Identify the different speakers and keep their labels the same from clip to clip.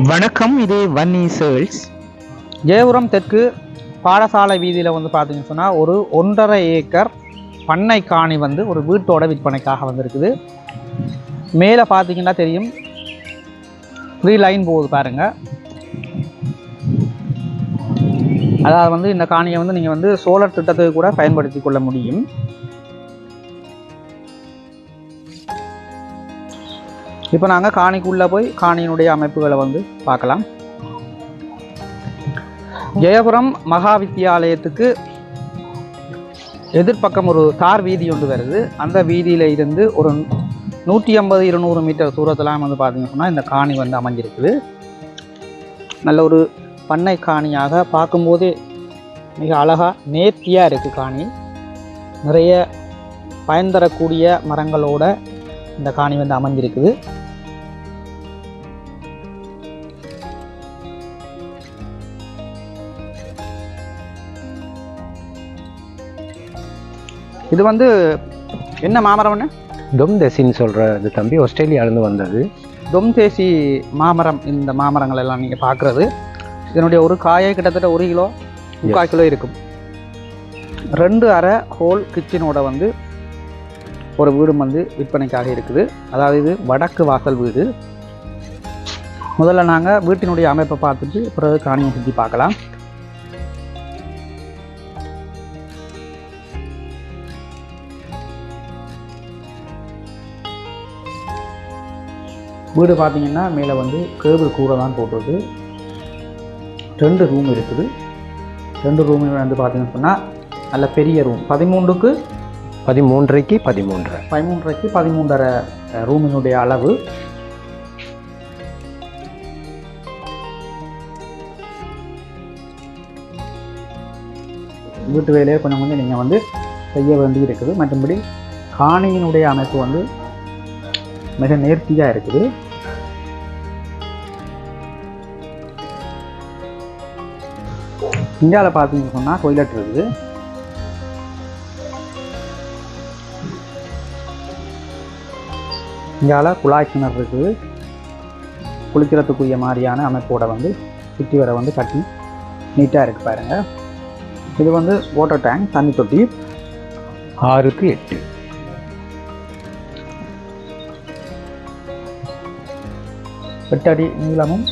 Speaker 1: வணக்கம், இது வன்னி சேல்ஸ்.
Speaker 2: ஜெயபுரம் தெற்கு பாடசாலை வீதியில் வந்து பார்த்தீங்கன்னு சொன்னால் ஒரு 1.5 ஏக்கர் பண்ணை காணி வந்து ஒரு வீட்டோட விற்பனைக்காக வந்திருக்குது. மேலே பார்த்தீங்கன்னா தெரியும், 3 லைன் போகுது பாருங்கள். அதாவது வந்து இந்த காணியை வந்து நீங்கள் வந்து சோலார் திட்டத்துக்கு கூட பயன்படுத்தி கொள்ள முடியும். இப்போ நாங்கள் காணிக்குள்ளே போய் காணியினுடைய அமைப்புகளை வந்து பார்க்கலாம். ஜெயபுரம் மகா வித்தியாலயத்துக்கு எதிர்ப்பக்கம் ஒரு தார் வீதி ஒன்று வருது. அந்த வீதியில் இருந்து ஒரு 150-200 மீட்டர் தூரத்தெல்லாம் வந்து பார்த்தீங்கன்னா சொன்னால் இந்த காணி வந்து அமைஞ்சிருக்குது. நல்ல ஒரு பண்ணை காணியாக பார்க்கும்போதே மிக அழகாக நேர்த்தியாக இருக்குது காணி. நிறைய பயன் தரக்கூடிய மரங்களோட இந்த காணி வந்து அமைஞ்சிருக்குது. இது வந்து என்ன மாமரம்னு?
Speaker 3: தொம்தேசின்னு சொல்கிறது தம்பி, ஆஸ்திரேலியாவிலேருந்து வந்தது.
Speaker 2: தொம்தேசி மாமரம். இந்த மாமரங்கள் எல்லாம் நீங்கள் பார்க்குறது, இதனுடைய ஒரு காயை கிட்டத்தட்ட 1 கிலோ 3/4 கிலோ இருக்கும். 2 அறை ஹோல் கிச்சனோட வந்து ஒரு வீடும் வந்து விற்பனைக்காக இருக்குது. அதாவது இது வடக்கு வாசல் வீடு. முதல்ல நாங்கள் வீட்டினுடைய அமைப்பை பார்த்துட்டு பிறகு காணியை சுற்றி பார்க்கலாம். வீடு பார்த்தீங்கன்னா மேலே வந்து கேபிள் கூரை தான் போட்டுருக்கு. 2 ரூம் இருக்குது. 2 ரூமே வந்து பார்த்தீங்கன்னு சொன்னால் நல்ல பெரிய ரூம். 13க்கு
Speaker 3: 13.5 13.5
Speaker 2: 13.5 13.5 ரூமினுடைய அளவு. வீட்டு வேலையை கொஞ்சம் நீங்கள் வந்து செய்ய வேண்டி இருக்குது. மற்றபடி காணியினுடைய அமைப்பு வந்து மிக நேர்த்தியாக இருக்குது. இந்தியாவில் பார்த்தீங்கன்னு சொன்னால் டொய்லெட் இருக்குது. இந்தியாவில் குழாய் கிணறு இருக்குது. குளிக்கிறதுக்குரிய மாதிரியான அமைப்போட வந்து சுற்றி வர வந்து கட்டி நீட்டாக இருக்குது பாருங்கள். இது வந்து வாட்டர் டேங்க், தண்ணி தொட்டி.
Speaker 3: 6க்கு 8
Speaker 2: 8 அடி நீளமும்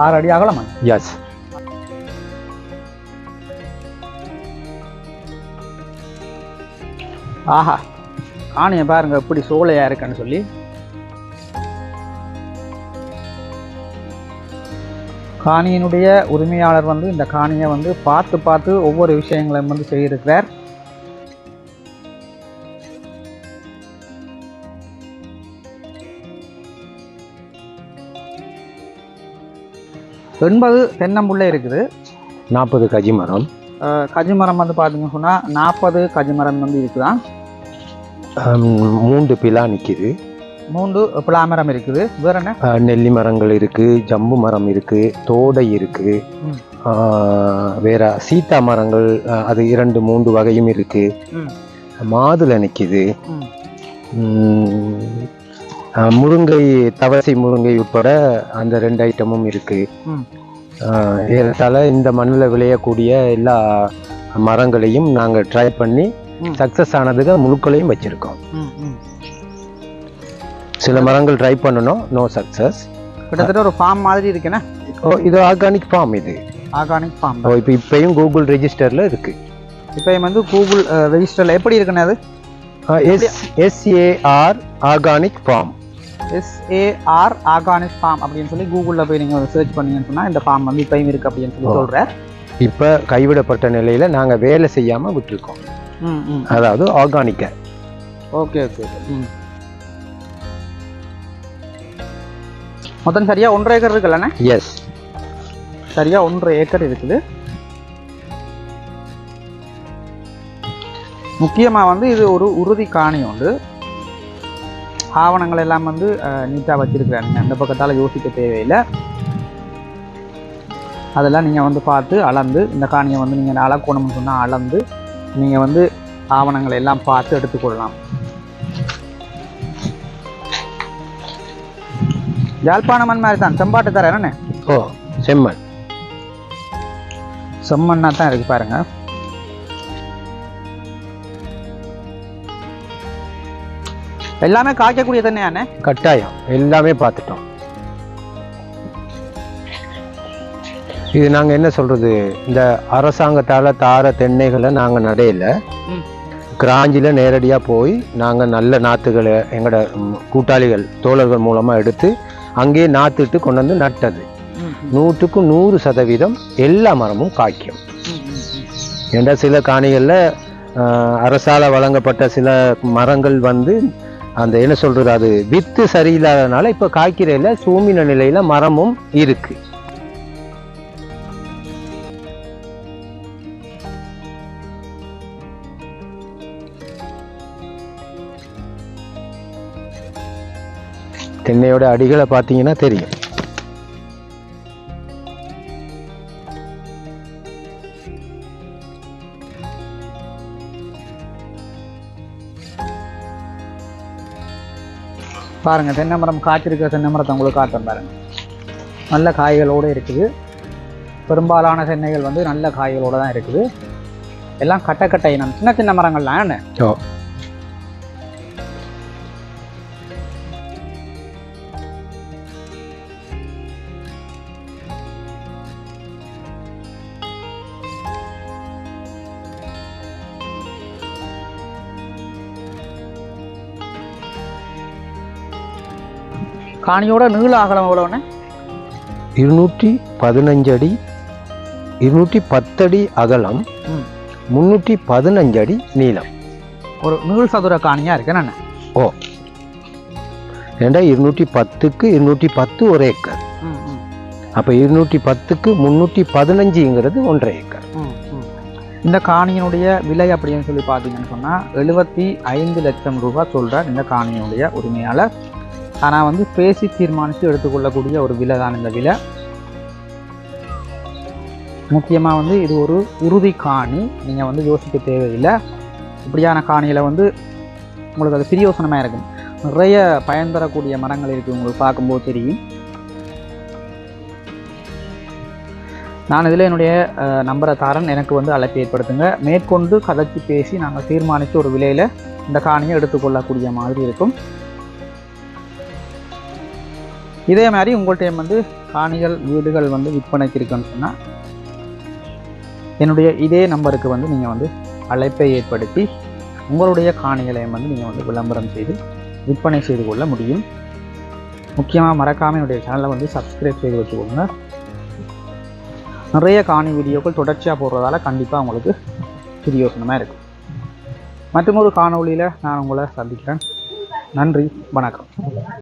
Speaker 2: 6 அடி அகலமா?
Speaker 3: எஸ்.
Speaker 2: ஆஹா, காணியை பாருங்க எப்படி சோலையா இருக்குன்னு சொல்லி. காணியினுடைய உரிமையாளர் வந்து இந்த காணியை வந்து பார்த்து ஒவ்வொரு விஷயங்களையும் வந்து செய்திருக்கிறார். எண்பது தென்னம்புள்ளை இருக்குது.
Speaker 3: 40 கஜிமரம்.
Speaker 2: கஜிமரம் வந்து பார்த்தீங்கன்னு சொன்னால் 40 கஜிமரம் வந்து இருக்குதான்.
Speaker 3: 3 பிலா நிற்கிது.
Speaker 2: 3 பிளாமரம் இருக்குது. வேற என்ன?
Speaker 3: நெல்லி மரங்கள் இருக்குது, ஜம்பு மரம் இருக்குது, தோடை இருக்குது. வேற சீத்தா மரங்கள் அது 2-3 வகையும் இருக்குது. மாதுளை நிற்கிது. முருங்கை, தவசை முருங்கை உட்பட அந்த 2 ஐட்டமும் இருக்கு. ஏறத்தாழ இந்த மண்ணில் விளையக்கூடிய எல்லா மரங்களையும் நாங்கள் ட்ரை பண்ணி சக்சஸ் ஆனதுக்கு முழுக்களையும் வச்சிருக்கோம். சில மரங்கள் ட்ரை பண்ணணும், நோ சக்சஸ்.
Speaker 2: கிட்டத்தட்ட ஒரு ஃபார்ம் மாதிரி இருக்குண்ணா.
Speaker 3: இது ஆர்கானிக் ஃபார்ம். இது
Speaker 2: ஆர்கானிக் ஃபார்ம்.
Speaker 3: இப்பயும் கூகுள் ரெஜிஸ்டர்ல இருக்கு.
Speaker 2: இப்பயும் வந்து கூகுள் ரெஜிஸ்டர்ல எப்படி இருக்குண்ணா? அது
Speaker 3: SAR organic form.
Speaker 2: SAR organic form அப்படின்னு சொல்லி கூகுளில் போய் நீங்கள் சர்ச் பண்ணீங்கன்னு சொன்னால் இந்த ஃபார்ம் வந்து இப்பயும் இருக்குது அப்படின்னு சொல்லி சொல்கிறேன்.
Speaker 3: இப்போ கைவிடப்பட்ட நிலையில் நாங்கள் வேலை செய்யாமல் விட்டுருக்கோம். அதாவது ஆர்கானிக்கா.
Speaker 2: ஓகே. மொத்தம் சரியா 1.5 ஏக்கர் இருக்குல்லண்ணே?
Speaker 3: எஸ்,
Speaker 2: சரியா 1.5 ஏக்கர் இருக்குது. முக்கியமாக வந்து இது ஒரு உறுதி காணி உண்டு. ஆவணங்கள் எல்லாம் வந்து நீட்டாக வச்சிருக்கிறாங்க. அந்த பக்கத்தால் யோசிக்க தேவையில்லை. அதெல்லாம் நீங்கள் வந்து பார்த்து அளந்து, இந்த காணியை வந்து நீங்கள் அளக்கணும்னு சொன்னால் அளந்து நீங்கள் வந்து ஆவணங்களை எல்லாம் பார்த்து எடுத்துக்கொள்ளலாம். யாழ்ப்பாண மண் மாதிரி தான், செம்பாட்டு தர என்ன?
Speaker 3: ஓ, செம்மண்.
Speaker 2: செம்மண்ணா தான் இருக்கு பாருங்க. எல்லாமே காய்க்கக்கூடிய தண்ணியானே?
Speaker 3: கட்டாயம், எல்லாமே பார்த்துட்டோம். இது நாங்க என்ன சொல்றது, இந்த அரசாங்கத்தால தார தென்னைகளை நாங்க நடையில கிராஞ்சில நேரடியா போய் நாங்க நல்ல நாத்துகளை எங்களோட கூட்டாளிகள் தோழர்கள் மூலமா எடுத்து அங்கேயே நாத்துட்டு கொண்டு வந்து நட்டது. 100க்கு 100% எல்லா மரமும் காய்க்கும். என்ற சில காணிகளில் அரசால வழங்கப்பட்ட சில மரங்கள் வந்து அந்த என்ன சொல்றது, அது வித்து சரியில்லாதனால இப்ப காய்க்கிறையில சூமின நிலையில மரமும் இருக்கு. தென்னையோட அடிகளை பார்த்தீங்கன்னா தெரியும்.
Speaker 2: பாருங்க, தென்னை மரம் காய்ச்சிருக்க தென்னை மரத்தை உங்களுக்கு காட்டுறேன் பாருங்க. நல்ல காய்களோடு இருக்குது. பெரும்பாலான தென்னைகள் வந்து நல்ல காய்களோடு தான் இருக்குது. எல்லாம் கட்டை இனம், சின்ன சின்ன மரங்கள்லாம் என்ன. காணியோட நீள அகலம் எவ்வளோன்னு?
Speaker 3: 215 அடி, 210 அடி அகலம், 315 அடி நீளம்.
Speaker 2: ஒரு நீள் சதுர காணியா இருக்கு என்ன?
Speaker 3: ஓ, ஏண்டா 210க்கு 210 ஒரு ஏக்கர். அப்ப 210க்கு 315ங்கிறது 1.5 ஏக்கர்.
Speaker 2: இந்த காணியினுடைய விலை அப்படின்னு சொல்லி பார்த்தீங்கன்னு சொன்னா 75 லட்சம் ரூபாய் சொல்றார் இந்த காணியினுடைய உரிமையாளர். ஆனால் வந்து பேசி தீர்மானித்து எடுத்துக்கொள்ளக்கூடிய ஒரு விலை தான் இந்த விலை. முக்கியமாக வந்து இது ஒரு உறுதி காணி, நீங்கள் வந்து யோசிக்க தேவையில்லை. இப்படியான காணியில் வந்து உங்களுக்கு அது பிரியோசனமாக இருக்கும். நிறைய பயன் தரக்கூடிய மரங்கள் இருக்குது, உங்களுக்கு பார்க்கும்போது தெரியும். நான் இதில் என்னுடைய நம்பரை தாரன், எனக்கு வந்து அழைப்பு ஏற்படுத்துங்க. மேற்கொண்டு கதைச்சி பேசி நாங்கள் தீர்மானித்து ஒரு விலையில் இந்த காணியை எடுத்துக்கொள்ளக்கூடிய மாதிரி இருக்கும். இதே மாதிரி உங்கள்கிட்ட வந்து காணிகள் வீடுகள் வந்து விற்பனைக்கு இருக்குன்னு சொன்னால் என்னுடைய இதே நம்பருக்கு வந்து நீங்கள் வந்து அழைப்பை ஏற்படுத்தி உங்களுடைய காணிகளையும் வந்து நீங்கள் வந்து விளம்பரம் செய்து விற்பனை செய்து கொள்ள முடியும். முக்கியமாக மறக்காமல் என்னுடைய சேனலை வந்து சப்ஸ்கிரைப் செய்து வச்சுக்கோங்க. நிறைய காணி வீடியோக்கள் தொடர்ச்சியாக போடுறதால கண்டிப்பாக உங்களுக்கு பிரியோசனமாக இருக்கும். மற்றும் ஒரு காணொளியில் நான் உங்களை சந்திக்கிறேன். நன்றி, வணக்கம்.